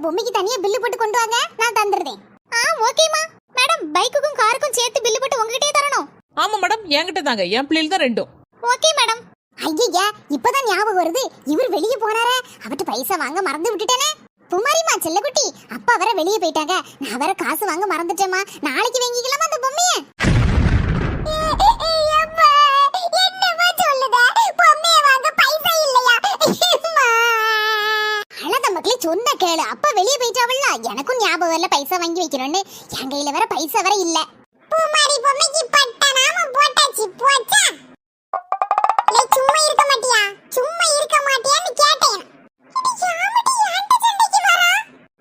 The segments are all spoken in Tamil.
பொம்மைக்கு தனியா பில்லு போட்டு கொண்டு வாங்க, நான் தந்துறேன். ஓகேமா மேடம். பைக்குக்கும் காருக்கும் சேர்த்து பில்லு போட்டு உங்ககிட்டயே தரணும். ஆமா மேடம், என்கிட்ட தாங்க. என் பிள்ளைகள் தான் ரெண்டும். Okay madam. ஐயா, இப்பதான் ஞாபகம் வருது, இவர் வெளியே போனாரே, அவர்ட்ட பைசா வாங்க மறந்து விட்டுட்டேனே. பூமாரிமா செல்லக்குட்டி, அப்பா வர வெளியே போயிட்டாங்க, நான் வர காசு வாங்க மறந்துட்டேமா. நாளைக்கு வாங்கிக்கலாமா அந்த பொம்மைய? சொன்ன கேளு, அப்பா வெளியே போயிட்டாவல்ல, எனக்கும் ஞாபகம் இல்ல பைசா வாங்கி வைக்கணும்னு. என் கையில வேற பைசா வேற இல்ல. பூமாரி பொம்மைக்கு பட்டனாம போட்டாச்சு போச்சா. லே சும்மா இருக்க மாட்டியா, சும்மா இருக்க மாட்டியான்னு கேட்டேன். இது யாமடி ஆண்ட சண்டைக்கு வரா?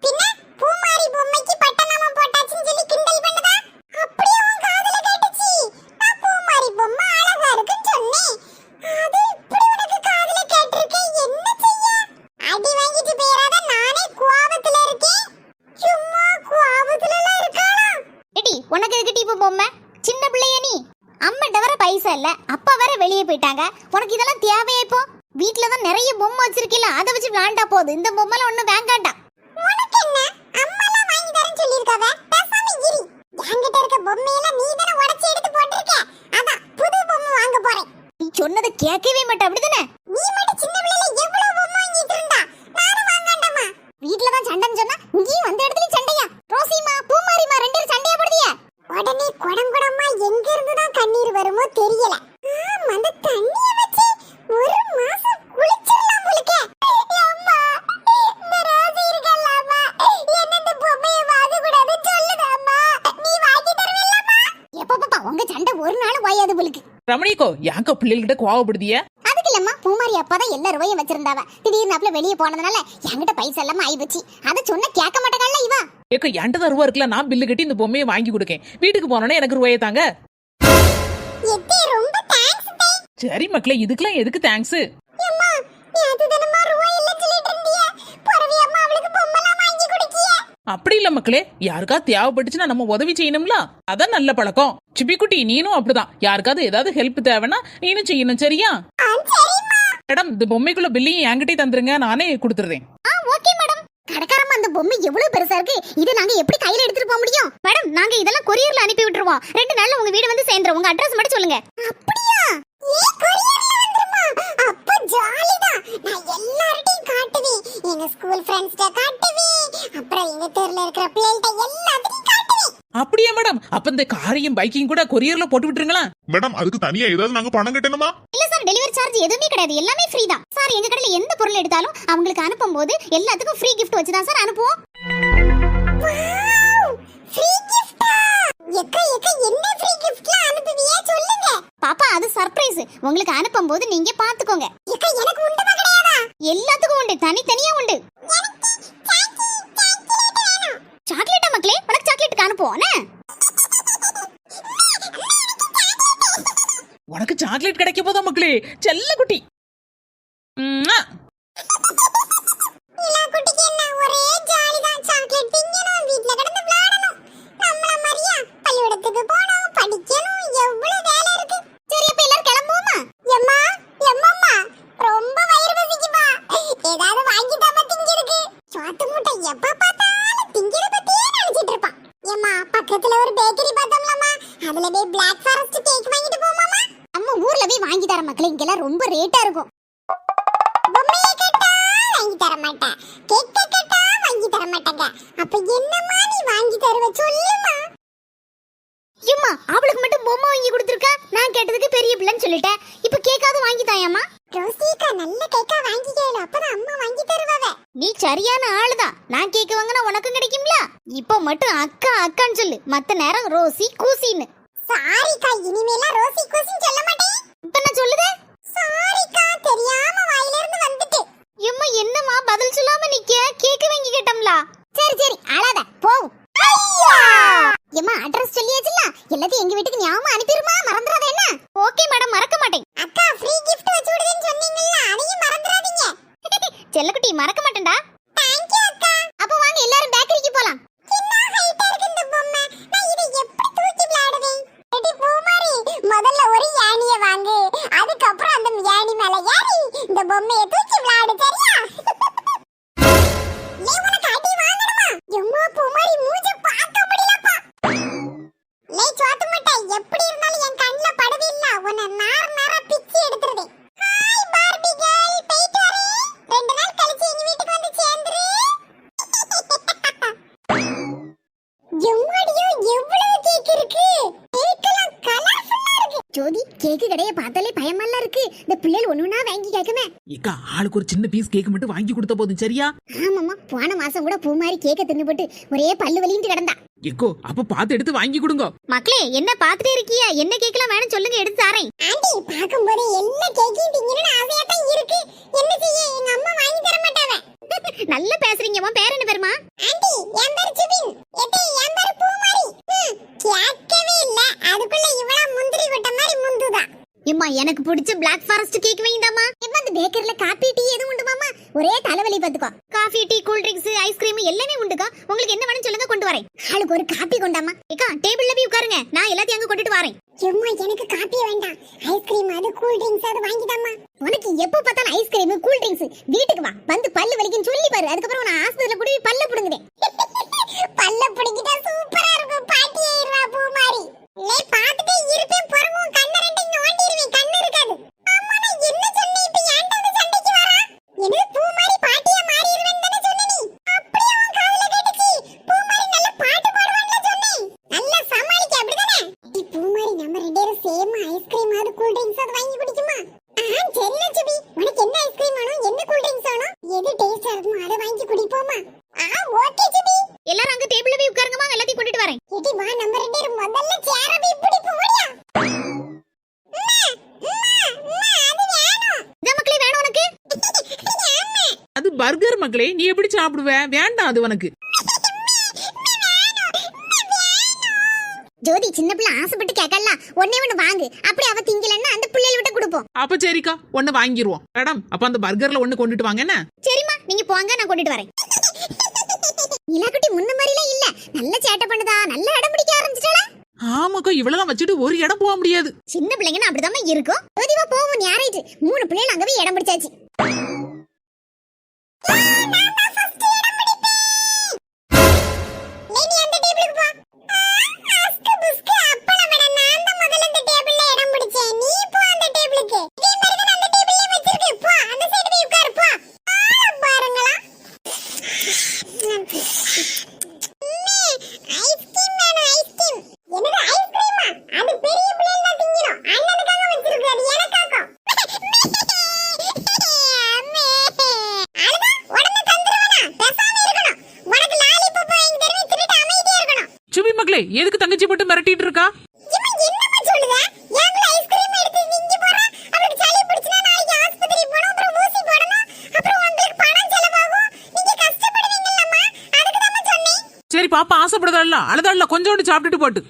பின்ன பூமாரி பொம்மைக்கு பட்டனாம போட்டாச்சுன்னு சொல்லி கிண்டல் பண்ணதா? அப்படியே உன் காதுல கேட்டுச்சு. நான் பூமாரி பொம்மை அழகா இருக்குன்னு சொன்னேன். அது இப்படி உனக்கு காதுல கேட்டிருக்கே, என்ன செய்ய? அடி வாங்கிட்டு பேராத, நானே கோபத்துல இருக்கேன். சும்மா கோபத்துலலாம் இருக்காளா? எடி உனக்கு எதுக்கு இப்ப பொம்மை? சின்ன பிள்ளைய நீ. அம்மாட்ட வர பைசா இல்ல, அப்பா வர வெளியே போயிட்டாங்க, உனக்கு இதெல்லாம் தேவையா? இப்போ வீட்ல தான் நிறைய பொம்மை வச்சிருக்கீல, அதை வச்சு விளையாண்டா போகுது. இந்த பொம்மைலாம் ஒண்ணும் வேண்டாம்டா. உனக்கு என்ன, அம்மாலாம் வாங்கி தரேன்னு சொல்லிருக்காவ, பேசாம இரு. என்கிட்ட இருக்க பொம்மையெல்லாம் நீ தான உடைச்சு எடுத்து போட்டுருக்க, அதான் புது பொம்மை வாங்க போறேன். நீ சொன்னதை கேட்கவே மாட்டே, அப்படிதானே? நீ மட்டும் சின்ன பிள்ளைல எவ்வளவு பொம்மை வாங்கிட்டு இருந்தா, நானும் வாங்கண்டாமா? வீட்ல தான் சண்டைன்னு சொன்னா இங்கேயும் வந்த இடத்துல சண்டையா? ரோசிமா பூமாரிமா ரெண்டு பேரும் சண்டையா போடுதியா? உடனே குடங்குடமா எங்க இருந்து தான் கண்ணீர் வருமோ தெரியல. அந்த தண்ணிய வச்சு ஒரு மாசம் குளிச்சிரலாம் போலக்கே. அம்மா, இந்த ரோசி இருக்கலாமா, என்ன இந்த பொம்மையை வாங்க கூடாதுன்னு சொல்லுதாம்மா, நீ வாங்கி தருவீங்களா? எப்பப்பா உங்க சண்டை ஒரு நாள் வாயாது போலுக்கு. ரமணிக்கோ, யாங்க பிள்ளைகிட்ட கோவப்படுதிய? அதுக்கு இல்லம்மா, பூமாரி அப்பா தான் எல்லா ரூபாயும் வச்சிருந்தாவ, திடீர்னு அப்பல வெளியே போனதுனால என்கிட்ட பைசா இல்லாம ஆயிடுச்சு. அதை சொன்ன கேட்க மாட்டேங்கல்ல இவா. ஏக்கோ, என்கிட்ட தான் ரூபா இருக்குல்ல, நான் பில்லு கட்டி இந்த பொம்மையை வாங்கி கொடுக்கேன். வீட்டுக்கு போனோன்னே எனக்கு ரூபாயை தாங்க. ரொம்ப தேங்க்ஸ் தே. சரி மக்களே, இதுக்கெல்லாம் எதுக்கு தேங்க்ஸ்? அம்மா, நீ அதுதானமா ரூபாய் இல்ல சொல்லிட்டு இருந்தியே, பரவி அம்மா அவளுக்கு பொம்மைலாம் வாங்கி கொடுக்கியே. அப்படி இல்ல மக்களே, யாருக்கா தேவைப்பட்டுச்சுன்னா நம்ம உதவி செய்யணும்ல, அதான் நல்ல பழக்கம். சிப்பிக்குட்டி, நீனும் அப்படிதான். யாருக்காவது ஏதாவது ஹெல்ப் தேவைன்னா நீனும் செய்யணும், சரியா? மேடம், இந்த பொம்மைக்குள்ள பில்லையும் என்கிட்டே தந்துருங்க, நானே கொடுத்துறேன். Okay madam. கடைக்காரமா, அந்த பொம்மை எவ்வளவு பெருசா இருக்கு, இது நாங்க எப்படி கையில எடுத்துட்டு போக முடியும்? மேடம், நாங்க இதெல்லாம் கொரியர்ல அனுப்பி விட்டுருவோம். 2 நாள்ல உங்க வீடு வந்து சேர்ந்துரும். உங்க அட்ரஸ் மட்டும் சொல்லுங்க. அப்படியா? கொரியர்ல வந்துருமா? அப்ப ஜாலிதான். நான் எல்லார்ட்டையும் காட்டுவேன், எங்க ஸ்கூல் ஃப்ரெண்ட்ஸ்ட்ட காட்டுவேன், அப்புறம் எங்க தெருல இருக்கிற பிள்ளைகிட்ட எல்லாத்தையும் காட்டுவேன். அப்படியே மேடம், அப்ப இந்த காரையும் பைக்கையும் கூட கொரியர்ல போட்டு விட்டுருங்களா? மேடம், அதுக்கு தனியா ஏதாவது நாங்க பணம் கட்டணுமா? இல்ல சார், டெலிவரி சார்ஜ் எதுவுமே கிடையாது, எல்லாமே ஃப்ரீ தான் சார். எங்க கடையில எந்த பொருள் எடுத்தாலும் அவங்களுக்கு அனுப்பும்போது எல்லாத்துக்கும் ஃப்ரீ கிஃப்ட் வச்சு தான் சார் அனுப்புவோம். வாவ், ஃப்ரீ கிஃப்டா? எக்க என்ன ஃப்ரீ கிஃப்ட்லாம் அனுப்புவீங்க சொல்லுங்க. பாப்பா, அது சர்ப்ரைஸ். உங்களுக்கு அனுப்பும்போது நீங்க பாத்துக்கோங்க. எக்க எனக்கு உண்டுமா கிடையாதா? எல்லாத்துக்கும் உண்டு, தனித்தனியா உண்டு. சாக்லேட்டா மக்களே? உனக்கு சாக்லேட் அனுப்புவோம். உனக்கு சாக்லேட் கிடைக்க போதா மக்களே, செல்ல குட்டி. பக்கத்துல ஒரு பேக்கரி பார்த்தோம்லமா, அதுல போய் Black Forest கேக் வாங்கிட்டு போமாமா. அம்மா ஊர்ல போய் வாங்கி தர மக்களே, இங்கெல்லாம் ரொம்ப ரேட்டா இருக்கும். பொம்மையை கேட்டா வாங்கி தர மாட்டேன், கேக்க கேட்டா வாங்கி தர மாட்டேங்க. அப்ப என்னமா நீ வாங்கி தருவ சொல்லுமா? அம்மா, அவளுக்கு மட்டும் பொம்மை வாங்கி கொடுத்துருக்கா, நான் கேட்டதுக்கு பெரிய பிள்ளைன்னு சொல்லிட்டேன். இப்ப கேக்காவது வாங்கி தாயம்மா. ரோசிகா, நல்ல கேக்கா வாங்கி கேளு, அப்பதான் அம்மா வாங்கி தருவாவே. நீ சரியான ஆளுதான். நான் கேக்க வாங்கினா உனக்கும் கிடைக்கும்ல. இப்போ மட்டும் அக்கா அக்கான்னு சொல்லு, மத்த நேரம் ரோசி கூசின்னு. சாரிக்கா, இனிமேலாம் ரோசி கூசின்னு சொல்ல மாட்டேன். இப்ப நான் சொல்லுதே? சாரிக்கா, தெரியாம வாயில இருந்து வந்துட்டு. எம்மா, என்னம்மா பதில் சொல்லாம நிக்க? கேக்க வாங்கி கேட்டோம்ல. சரி அழாத, போவும். எம்மா, அட்ரஸ் சொல்லியாச்சுல, எல்லாத்தையும் எங்க வீட்டுக்கு ஞாபகம் அனுப்பிடுமா, மறந்துடாத என்ன? ஓகே மேடம், மறக்க மாட்டேன். அக்கா, ஃப்ரீ கிஃப்ட் வச்சு விடுவேன்னு சொன்னீங்கல்ல, அதையும் மறந்துடாதீங்க. செல்லக்குட்டி, மறக்க மாட்டேன்டா. தேங்க் யூ அக்கா. அப்ப வாங்க எல்லாரும் பேக்கரிக்கு போலாம். என்ன ஹைட்டா இருக்கு இந்த பொம்மை, நான் இதை எப்படி தூக்கி விளையாடுவேன்? எடி பூமாரி, முதல்ல ஒரு யானிய வாங்கு, அதுக்கு அப்புறம் அந்த யானி மேல ஏறி இந்த பொம்மையை தூக்கி விளையாடு, சரியா? ஏ, உனக்கு அடி வாங்க ஜோதி கேக்கு கடையை பார்த்தாலே பயமெல்லாம் இருக்கு. இந்த பிள்ளைகள் ஒண்ணுனா வாங்கி கேக்குமே. ஏக்கா ஆளுக்கு ஒரு சின்ன பீஸ் கேக் மட்டும் வாங்கி கொடுத்த போதும் சரியா? ஆமாமா, போன மாசம் கூட பூ மாதிரி கேக்க தின்னு போட்டு ஒரே பல்லு வலின்னு கிடந்தா. ஏக்கோ அப்ப பாத்து எடுத்து வாங்கி கொடுங்க. மக்களே என்ன பாத்துட்டே இருக்கிய? என்ன கேக்கலாம் வேணும் சொல்லுங்க, எடுத்து தரேன். ஆண்டி பாக்கும்போது எல்லா கேக்கையும் திங்கணும்னு ஆசையா தான் இருக்கு. என்ன செய்ய, எங்க அம்மா வாங்கி தர மாட்டாவ. நல்ல பேசுறீங்க. உன் பேர் என்ன பேருமா? ஆண்டி என் பேர் ஜிபின். எடி என் பேர் பூமாரி. கேட்கவே இல்ல, அதுக்குள்ள இவளா முந்திரி கொட்ட மாதிரி முந்துதா. எம்மா எனக்கு பிடிச்ச Black Forest கேக் வைங்கடாமா. எம்மா அந்த பேக்கரில காபி டீ எதுவும் உண்டு மாமா? ஒரே தலைவலி பாத்துக்கோ. Coffee tea cool drinks ice cream எல்லாமே உண்டுக்கா. உங்களுக்கு என்ன வேணும் சொல்லுங்க, கொண்டு வரேன். ஆளுக்கு ஒரு காபி கொண்டாமா. ஏக்கா டேபிள்ல போய் உட்காருங்க, நான் எல்லாத்தையும் அங்க கொண்டுட்டு வரேன். எம்மா எனக்கு காபி வேண்டாம், ஐஸ்கிரீம் அது கூல் ட்ரிங்க்ஸ் அது வாங்கிடாமா. உனக்கு எப்போ பார்த்தாலும் ஐஸ்கிரீம் கூல் ட்ரிங்க்ஸ். வீட்டுக்கு வா, வந்து பல்லு வலிக்குன்னு சொல்லி பாரு. அதுக்கு அப்புறம் நான் ஹாஸ்பிடல்ல கூட்டி பல்ல புடுங்குறேன். பல்ல புடிக்கிட்டா சூப்பரா இருக்கும். பாட்டி ஏறுவா பூ மாதிரி. லே பாத்துட்டே இருப்பேன், பரவும் கண்ணு ரெண்டு நோண்டிடுவேன். கண்ணு இருக்காது. ஆமா நான் என்ன சொன்னேன், இப்ப ஏன்டா வந்து சண்டைக்கு வரா? என்ன பூ மாதிரி பாட்டியா மாறிடுவேன்னு தானே சொன்ன நீ? அப்படியே அவன் காதுல கேட்டுச்சு. பூ மாதிரி நல்ல பாட்டு பாடுவான்ல சொன்னேன். நல்லா சமாளிக்க அப்படிதானே? டி பூ மாதிரி நம்ம ரெண்டு பேரும் சேம் ஐஸ்கிரீம் அது கூல் ட்ரிங்க்ஸ் அது வாங்கி குடிக்குமா? சரில சுபி, உனக்கு என்ன ஐஸ்கிரீம் வேணும், என்ன கூல் ட்ரிங்க்ஸ் வேணும், எது டேஸ்டா இருக்குமோ அதை வாங்கி குடிப்போமா? ஓகே சுபி. எல்லாரும் அங்க டேபிள்ல போய் உட்காருங்கமா, எல்லாத்தையும் கொண்டுட்டு வரேன். ஏடி வா, நம்ம ரெண்டு பேரும் முதல்ல சேர போய் பிடிப்போம். ஓடியா அது பர்கர் மக்களே, நீ எப்படி சாப்பிடுவ? வேண்டாம் அது உனக்கு. ஜோதி சின்ன பிள்ளை ஆசைப்பட்டு கேட்கல, ஒண்ணே ஒண்ணு வாங்கு. அப்படி அவ திங்கலன்னா அந்த பிள்ளைகளை விட்டு கொடுப்போம். அப்ப சரிக்கா ஒண்ணு வாங்கிடுவோம். மேடம் அப்ப அந்த பர்கர்ல ஒண்ணு கொண்டுட்டு வாங்க. என்ன? சரிம்மா, நீங்க போங்க, நான் கொண்டுட்டு வரேன். நிலாக்குட்டி முன்ன மாதிரிலாம் இல்ல, நல்ல சேட்டை பண்ணுதா, நல்ல இடம் பிடிக்க ஆரம்பிச்சிட்டாளா? ஆமாக்கா, இவ்வளவு வச்சுட்டு ஒரு இடம் போக முடியாது. சின்ன பிள்ளைங்கன்னா அப்படிதான் இருக்கும். ஜோதிவா போவோம், நீ ஆராய்ச்சி 3 பிள்ளைகள் அங்கவே இடம் பிடிச்சாச்சு. எதுக்கு தங்கச்சி போட்டு மிரட்டிட்டு இருக்கா? சரி பாப்பா ஆசைப்படுதல்ல, அழுதல்ல, கொஞ்சோண்டு சாப்பிட்டுட்டு போட்டு.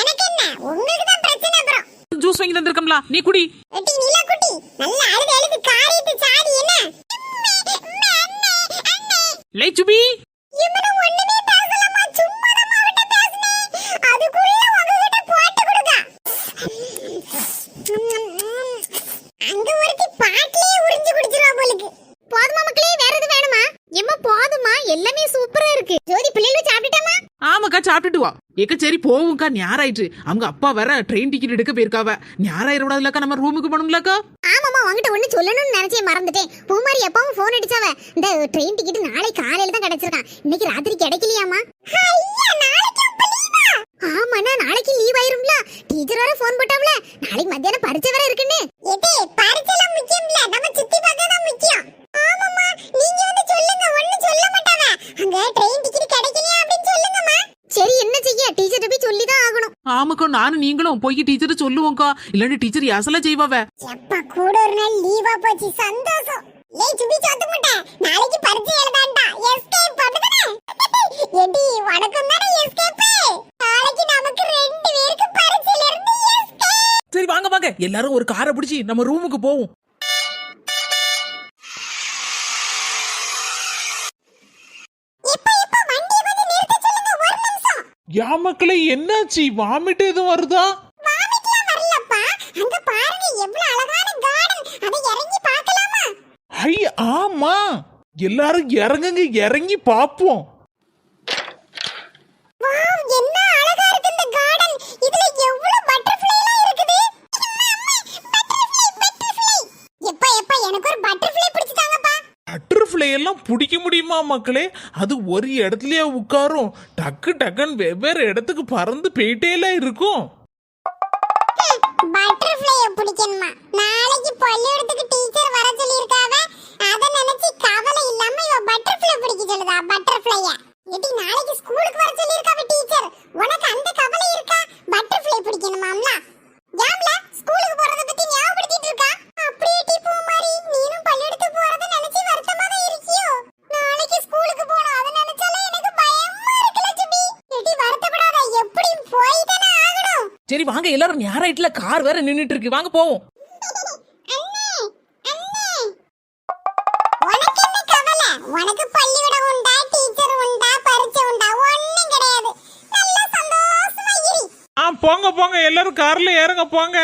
எனக்கு என்ன, உங்களுக்கு தான் பிரச்சனை. அப்புறம் ஜூஸ் வாங்கி தந்திருக்கம்ல, நீ குடி. எட்டி நீலா குட்டி நல்ல அழுது அழுது காரிட்டு சாடி என்ன? லே சுபி, இவன ஒண்ணுமே பேசலமா, சும்மா தான் அவட்ட பேசுனேன். அதுக்குள்ள உங்ககிட்ட போட்டு கொடுங்க. அங்க ஒருத்தி பாட்டிலே உறிஞ்சு குடிச்சிரா போலுக்கு. போதுமா மக்களே, வேற எது வேணுமா? எம்மா போதுமா, எல்லாமே சூப்பரா இருக்கு. ஜோதி பிள்ளைகள் சாப்பிட்டுட்டாமா? ஆமாக்கா சாப்பிட்டுட்டு வா. ஏக்க சரி போவும்க்கா, ஞாராயிற்று. அவங்க அப்பா வேற ட்ரெயின் டிக்கெட் எடுக்க போயிருக்காவ. ஞாராயிரக்கூடாதுலக்கா, நம்ம ரூமுக்கு போகணும்லக்கா. ஆமாமா, உங்ககிட்ட ஒண்ணு சொல்லணும்னு நினைச்சே மறந்துட்டேன். பூமாரி எப்பவும் போன் அடிச்சாவ, இந்த ட்ரெயின் டிக்கெட் நாளை காலையில தான் கிடைச்சிருக்கான். இன்னைக்கு ராத்திரி கிடைக்கலையாமா? ஆமாண்ணா, நாளைக்கு லீவ் ஆயிரும்ல. டீச்சர் வேற போன் போட்டாவல, நாளைக்கு மத்தியானம் பரீட்சை வேற இருக்குன்னு. ஏதே பரீட்சைலாம் முக்கியம் இல்ல, நம்ம சுத்தி பார்க்க தான் முக்கியம். ஆமாமா, நீங்க வந்து சொல்லுங்க, ஒண்ணு சொல்ல மாட்டாவ. அங்க ட்ரெயின் டிக்கெட் கிடைக்கலையா அப்படின்னு சொல்லுங்கம்மா. சரி என்ன செய்ய, டீச்சர்ட்ட போய் சொல்லி தான் ஆகணும். ஆமாக்கா, நானும் நீங்களும் போய் டீச்சர் சொல்லுவோம்க்கா, இல்லன்னு டீச்சர் யாசல செய்வாவ. எப்பா கூட ஒரு நாள் லீவா போச்சு, சந்தோஷம். ஏய் சுபி சாத்து முட்டை, நாளைக்கு பரீட்சை எழுதாண்டா, எஸ்கேப் பண்ணுதனே. எடி வணக்கம் தானே எஸ்கேப். நாளைக்கு நமக்கு 2 பேருக்கு பரீட்சையில இருந்து எஸ்கேப். சரி வாங்க வாங்க, எல்லாரும் ஒரு காரை பிடிச்சி நம்ம ரூமுக்கு போவோம். யா மக்களே, என்னாச்சு? வாமிட் எதுவும் வருதா? வாமிட்லாம் வரலப்பா, அங்க பாருங்க எவ்வளவு அழகான கார்டன், அத இறங்கி பார்க்கலாமா? ஐ ஆமா, எல்லாரும் இறங்குங்க, இறங்கி பாப்போம். வாவ், என்ன அழகா இருக்கு இந்த கார்டன். இதுல எவ்வளவு பட்டர்ஃப்ளை எல்லாம் இருக்குது. பட்டர்ஃப்ளை. எப்பா எனக்கு ஒரு பட்டர்ஃப்ளை பிடிச்சு தாங்கப்பா. பட்டர்ஃப்ளை எல்லாம் பிடிக்க முடியுமா மக்களே? அது ஒரு இடத்துலயே உட்காரும், டக்கு டக்குன்னு வெவ்வேறு இடத்துக்கு பறந்து போயிட்டே எல்லாம் இருக்கும். பட்டர்ஃப்ளை பிடிக்கணுமா. நாளைக்கு பள்ளிக்கூடத்துக்கு டீச்சர் வர சொல்லிருக்காவ. அத நினைச்சு கவலை இல்லாம இவ பட்டர்ஃப்ளை பிடிக்க சொல்லுதா. பட்டர்ஃப்ளைய ஏடி நாளைக்கு ஸ்கூலுக்கு வர சொல்லிருக்காவ டீச்சர். உனக்கு அந்த கவலை இருக்கா? பட்டர்ஃப்ளை பிடிக்கணுமாம்ல. யாம்ல ஸ்கூலுக்கு போறத பத்தி ஞாபகப்படுத்திட்டு இருக்கா? அப்படியே டி பூமாரி நீனும் பள்ளிக்கூடத்துக்கு போறத நினைச்சு வருத்தமா தான் இருக்கியோ? நாளைக்கு ஸ்கூலுக்கு போணும் அத நினைச்சாலே எனக்கு பயமா இருக்குல சுபி. ஏடி வருத்தப்படாத, எப்படியும் போய் தானே ஆகணும். சரி வாங்க எல்லாரும் ஞாயிற்றுல கார் வேற நின்னுட்டு இருக்கு, வாங்க போவோம். உனக்கு என்ன கவலை? உனக்கு பள்ளிக்கூடம் உண்டா, டீச்சர் உண்டா, பரீட்சை உண்டா? ஒண்ணும் கிடையாது. நல்ல சந்தோஷமா இரு. போங்க போங்க எல்லாரும் கார்ல ஏறுங்க போங்க.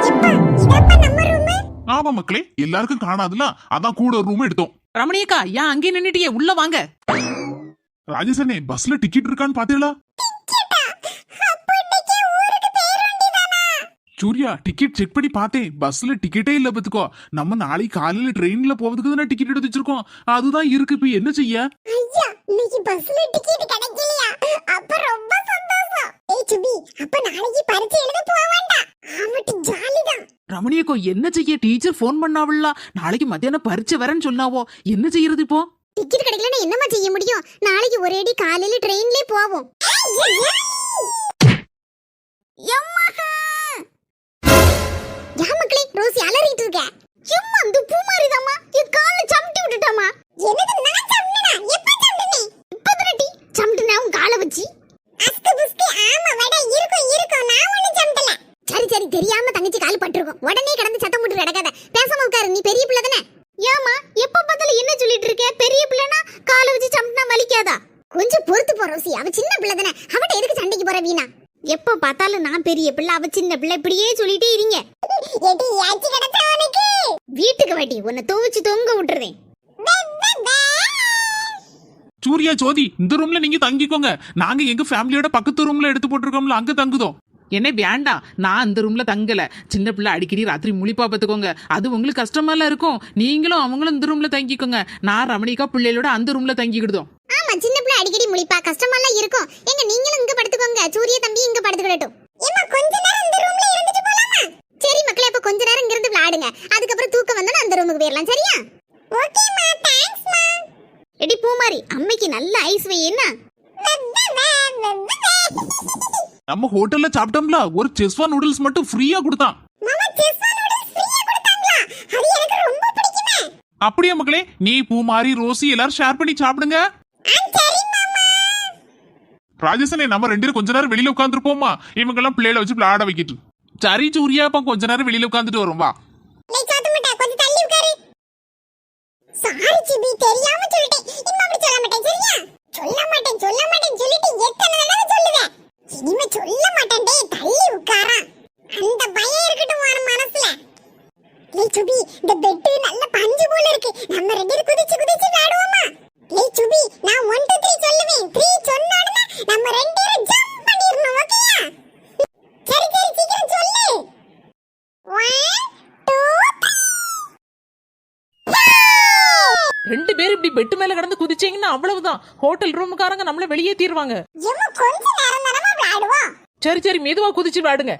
எப்பா இதப்பா நம்ம ரூம். ஆமா மக்களே, எல்லாருக்கும் காணாதுல, அதான் கூட ஒரு ரூம் எடுத்தோம். ரமணியக்கா ஏன் அங்கே நின்னுட்டியே, உள்ள வாங்க. ராஜேசனே, பஸ்ல டிக்கெட் இருக்கான்னு பாத்தீங்களா? அப்படிக்கு ஊருக்கு பேர் வேண்டியதானா? சூர்யா, டிக்கெட் செக் பண்ணி பார்த்தேன், பஸ்ல டிக்கெட்டே இல்ல பாத்துக்கோ. நம்ம நாளைக்கு காலையில ட்ரெயின்ல போறதுக்கு தானே டிக்கெட் எடுத்து வச்சிருக்கோம், அதுதான் இருக்கு. இப்ப என்ன செய்ய? ஐயா இன்னைக்கு பஸ்ல டிக்கெட் கிடைக்கலையா? அப்ப ரொம்ப சந்தோஷம். ஏய் சுபி, அப்ப நாளைக்கு பரீட்சை எழுத போக வேண்டாம். ஆமாட்டி ஜாலிதான். ரமணியக்கோ என்ன செய்ய, டீச்சர் போன் பண்ணாவல்ல, நாளைக்கு மத்தியானம் பரீட்சை வரேன்னு சொன்னாவோ, என்ன செய்யறது இப்போ? டிக்கெட் கிடைக்கலன்னா என்னமா செய்ய முடியும்? நாளைக்கு ஒரேடி காலையில ட்ரெயின்லயே போவோம். யாமக்களே ரோசி அலறிட்டு இருக்க. சும்மா அந்த பூமாரிதாமா என் கால்ல சம்டி விட்டுட்டாமா. என்னது நான் சம்டினா? எப்ப சம்டினே? இப்பதரடி சம்டினா உன் காலை வச்சி. அஸ்கு புஸ்கு ஆமா வட இருக்கும் நான் ஒண்ணு சம்டல. சரி சரி தெரியாம தங்கச்சி கால் பட்டிருக்கும். உடனே கடந்து சத்தம் போட்டு நடக்காத. பேசாம உட்காரு, நீ பெரிய பிள்ளை தானே. ஏமா எப்ப பார்த்தாலும் என்ன சொல்லிட்டு இருக்க? பெரிய பிள்ளைனா காலை வச்சு சம்டினா வலிக்காதா? கொஞ்சம் பொறுத்து போ ரோசி, அவ சின்ன பிள்ளை தானே, அவட்ட எதுக்கு சண்டைக்கு போற வீணா? எப்ப பார்த்தாலும் நான் பெரிய பிள்ளை அவ சின்ன பிள்ளை இப்படியே சொல்லிட்டே இருங்க. ஏடி யாச்சி கடத்த உனக்கு வீட்டுக்கு வாடி, உன்னை துவச்சு தொங்க விட்டுறேன். சூர்யா, ஜோதி, இந்த ரூம்ல நீங்க தங்கிக்கோங்க. நாங்க எங்க ஃபேமிலியோட பக்கத்து ரூம்ல எடுத்து போட்டிருக்கோம்ல, அங்க தங்குதோம். என்ன வேண்டாம், நான் அந்த ரூம்ல தங்கல. சின்ன பிள்ளை அடிக்கடி ராத்திரி முழிப்பா பாத்துக்கோங்க, அது உங்களுக்கு கஷ்டமால இருக்கும். நீங்களும் அவங்களும் இந்த ரூம்ல தங்கிக்கோங்க. நான் ரமணிகா பிள்ளைகளோட அந்த ரூம்ல தங்கிக்கிடுதோம். ஆமா சின்ன பிள்ளை அடிக்கடி முழிப்பா, கஷ்டமாலாம் இருக்கும். எங்க நீங்களும் இங்க படுத்துக்கோங்க, சூரிய தம்பி இங்க படுத்துக்கிடட்டும். ஏமா கொஞ்ச நேரம் இந்த ரூம்ல இருந்துட்டு போலாமா? சரி மக்களே, அப்ப கொஞ்ச நேரம் இங்க இருந்து விளையாடுங்க. அதுக்கப்புறம் தூக்கம் வந்தா அந்த ரூமுக்கு போயிரலாம், சரியா? ஓகேமா, தேங்க்ஸ்மா. எடி பூமாரி, அம்மைக்கு நல்ல ஐஸ் வை என்ன? நம்ம ஹோட்டல்ல சாப்பிட்டோம்ல, ஒரு செஸ்வா நூடுல்ஸ் மட்டும் ஃப்ரீயா கொடுத்தான். மாமா செஸ்வா நூடுல்ஸ் ஃப்ரீயா கொடுத்தாங்களா? அது எனக்கு ரொம்ப பிடிக்குமே. அப்படியே மக்களே, நீ பூமாரி ரோசி எல்லாரும் ஷேர் பண்ணி சாப்பிடுங்க. சரி மாமா. ராஜேசனே, நம்ம ரெண்டு பேரும் கொஞ்ச நேரம் வெளியில உட்காந்துருப்போமா? இவங்க எல்லாம் பிள்ளைகளை வச்சு விளையாட வைக்கிட்டு. சரி சூர்யா, அப்ப கொஞ்ச நேரம் வெளியில உட்காந்துட்டு வரும் வா. லே சாத்துமட்டா, கொஞ்சம் தள்ளி உட்காரு. சாரி சிபி, தெரியாம சொல்லிட்டேன். இனிமே அப்படி சொல்ல மாட்டேன், சரியா? சொல்ல மாட்டேன் சொல்லிட்டு எத்தனை தடவை சொல்லுவேன். இனிமே சொல்ல மாட்டேன். டேய் தள்ளி உட்காரா. அந்த பயம் இருக்கட்டும் உன் மனசுல. லே சுபி, இந்த பெட் நல்ல பஞ்சு போல இருக்கு. நம்ம ரெண்டு பேரும் குதிச்சு விளையாடுவோமா? லே சுபி, நான் 1 2 3 சொல்லுவேன். 3 சொன்ன உடனே நம்ம ரெண்டு பேரும் ஜம்ப் பண்ணிரணும், ஓகேயா? சரி சீக்கிரம் சொல்லு. 1 2 ரெண்டு பேரும் இப்படி பெட்டு மேல கடந்து குதிச்சீங்கன்னா அவ்வளவுதான், ஹோட்டல் ரூமுக்காரங்க நம்மள வெளியேத்திடுவாங்க. எம்மா கொஞ்ச நேரம் தானமா விளையாடுவோம். சரி மெதுவா குதிச்சு விளையாடுங்க.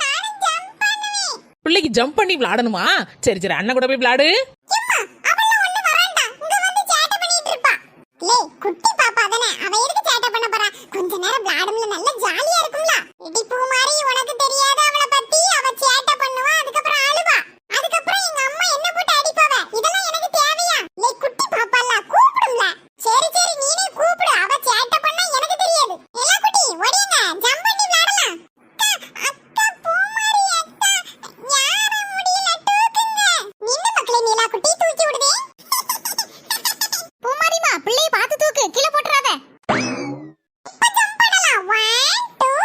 நானும் ஜம்ப் பண்ணுவேன். பிள்ளைக்கு ஜம்ப் பண்ணி விளையாடணுமா? சரி அண்ணன் கூட போய் விளையாடு. எம்மா அவள ஒண்ணு வரண்டா, இங்க வந்து சேட்டை பண்ணிட்டு இருப்பா. லே குட்டி பாப்பா தானே, அவ எதுக்கு சேட்டை பண்ண போறா? கொஞ்ச நேரம் விளையாடும்ல, நல்ல ஜாலியா இருக்கும்ல. இடி பூமாரி, உனக்கு தெரியாத அவள பத்தி? அவ சேட்டை பண்ணுவா, அதுக்கப்புறம் அழுவா, அதுக்கப்புறம் எங்க அம்மா என்ன போட்டு அடிப்பாவ. இதெல்லாம் எனக்கு தேவையா? லே குட்டி பாப்பால கூப்பிடும்ல. சரி நீனே கூப்பிடு, அவ சேட்டை பண்ணா எனக்கு தெரியாது. எல்லா குட்டி ஓடிங்க, ஜம்ப் பண்ணி விளையாடலாம். அக்கா பூமாரி அக்கா, யார முடியல தூக்குங்க. நின்னு மக்களே, நீலா குட்டி தூக்கி விடுதே. பூமாரிமா, பிள்ளைய பார்த்து தூக்கு, கீழ போட்டுறாத. இப்ப ஜம்ப் பண்ணலாம். 1 2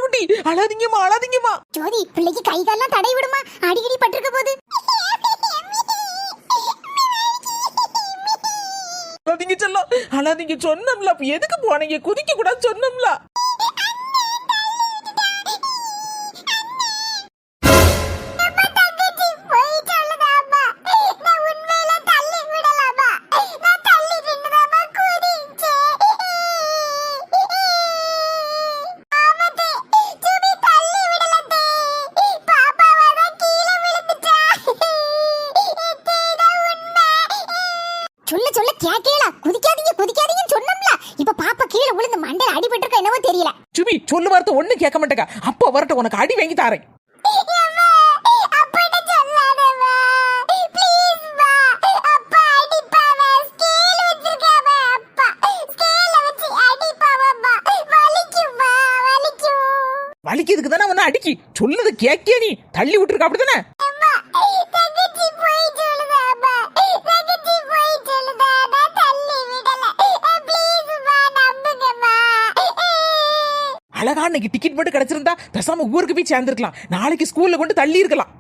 குட்டி அழாதீங்கம்மா. ஜோதி, பிள்ளைக்கு கை கால்லாம் தடை விடுமா, அடிக்கடி பட்டிருக்க போது. அழாதீங்க செல்லம், அழாதீங்க சொன்னோம்ல. அப்ப எதுக்கு போனீங்க? குதிக்க கூடாது சொன்னோம்ல. சொல்ல சொல்ல கேட்கல. குதிக்காதீங்க குதிக்காதீங்கன்னு சொன்னோம்ல. இப்ப பாப்பா கீழே விழுந்து மண்டையில அடிபட்டிருக்கா என்னவோ தெரியல. சுபி சொல்லு வார்த்தை ஒண்ணு கேட்க மாட்டேங்க. அப்பா வரட்டும், உனக்கு அடி வாங்கி தாரேன். வலிக்கிறதுக்கு தானே அவனை அடிக்கி சொல்லுது கேக்கிய நீ தள்ளி விட்டுருக்க அப்படிதானே. அழகா இன்னைக்கு டிக்கெட் மட்டும் கிடைச்சிருந்தா பேசாம ஊருக்கு போய் சேர்ந்துருக்கலாம். நாளைக்கு ஸ்கூல்ல கொண்டு தள்ளி இருக்கலாம்.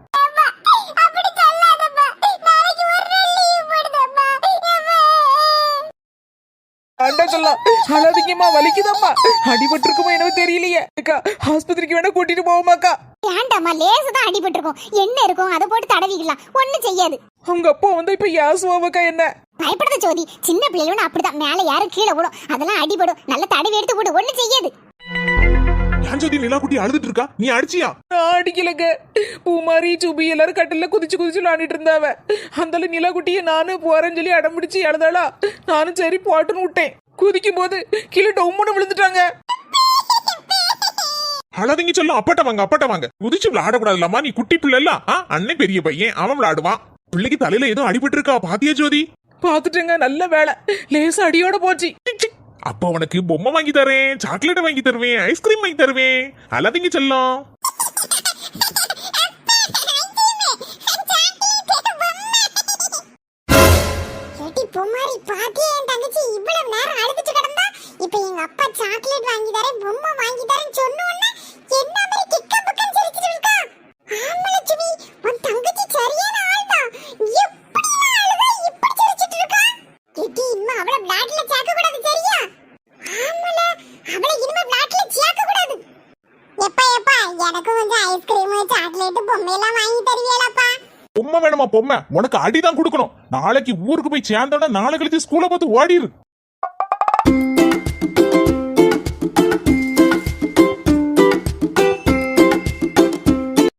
அழாதீங்கம்மா, வலிக்குதம்மா. அடிபட்டு இருக்குமோ என்னவோ தெரியலையே. அக்கா ஆஸ்பத்திரிக்கு வேணா கூட்டிட்டு போவோமாக்கா? வேண்டாம்மா, லேசுதான் அடிபட்டு இருக்கும். என்ன இருக்கும் அதை போட்டு தடவிக்கலாம், ஒண்ணும் செய்யாது. அவங்க அப்பா வந்து இப்ப யாசுவாக்கா என்ன பயப்படாத ஜோதி, சின்ன பிள்ளைகளும் அப்படிதான். மேல யாரும் கீழே விடும், அதெல்லாம் அடிபடும். நல்ல தடவி எடுத்து போடு, ஒண்ணும் செய்யாது. ஏன் ஜோதி நிலா குட்டி அழுதுட்டு இருக்கா? நீ அடிச்சியா? நான் அடிக்கலங்க. பூமாரி சுபி எல்லாரும் கட்டில குதிச்சு குதிச்சு விளாண்டுட்டு இருந்தாவ. அந்த நிலக்குட்டியை நானும் போறேன்னு சொல்லி அடம்பிடிச்சு அழுதாளா. நானும் சரி போட்டுன்னு விட்டேன். குதிக்கும் போது கீழே டொம்முன்னு விழுந்துட்டாங்க. அழாதீங்க சொல்லும். அப்பட்ட வாங்க. குதிச்சு விளையாடக்கூடாதுலாமா? நீ குட்டி பிள்ளை எல்லாம். அண்ணன் பெரிய பையன், அவன் விளையாடுவான். பிள்ளைக்கு தலையில ஏதோ அடிபட்டு இருக்கா, பாத்தியா ஜோதி? பாத்துட்டேங்க, நல்ல வேலை. லேசா அடியோட போச்சு. அப்ப உனக்கு பொம்மை வாங்கி தரேன், சாக்லேட் வாங்கி தருவேன், ஐஸ்கிரீம் வாங்கி தருவேன். அழாதீங்க செல்லம். பொம்மாரி பாத்தியா, என் தங்கச்சி இவ்வளவு நேரம் அழுதுட்டு கிடந்தா. இப்ப எங்க அப்பா சாக்லேட் வாங்கி தரேன், பொம்மை வாங்கி தரேன்னு சொன்னோன்னா என்ன மாதிரி கிக்க பக்கம் சிரிச்சிட்டு இருக்கா. ஆமால சுமி, உன் தங்கச்சி சரியான ஆள் தான். எப்படி அழுதா இப்படி சிரிச்சிட்டு இருக்கா. கேட்டி, இனிமே அவளை பிளாட்ல சேர்க்க கூடாது, சரியா? ஆமால, அவளை இனிமே பிளாட்ல சேர்க்க கூடாது. எப்பா எனக்கு கொஞ்சம் ஐஸ்கிரீம் சாக்லேட் பொம்மை எல்லாம் வாங்கி தருவீங்களா? பொம்மை வேணுமா? பொம்மை உனக்கு அடிதான் கொடுக்கணும். நாளைக்கு ஊருக்கு போய் சேர்ந்தோட நாளை கழிச்சு ஸ்கூலை பார்த்து ஓடிரு.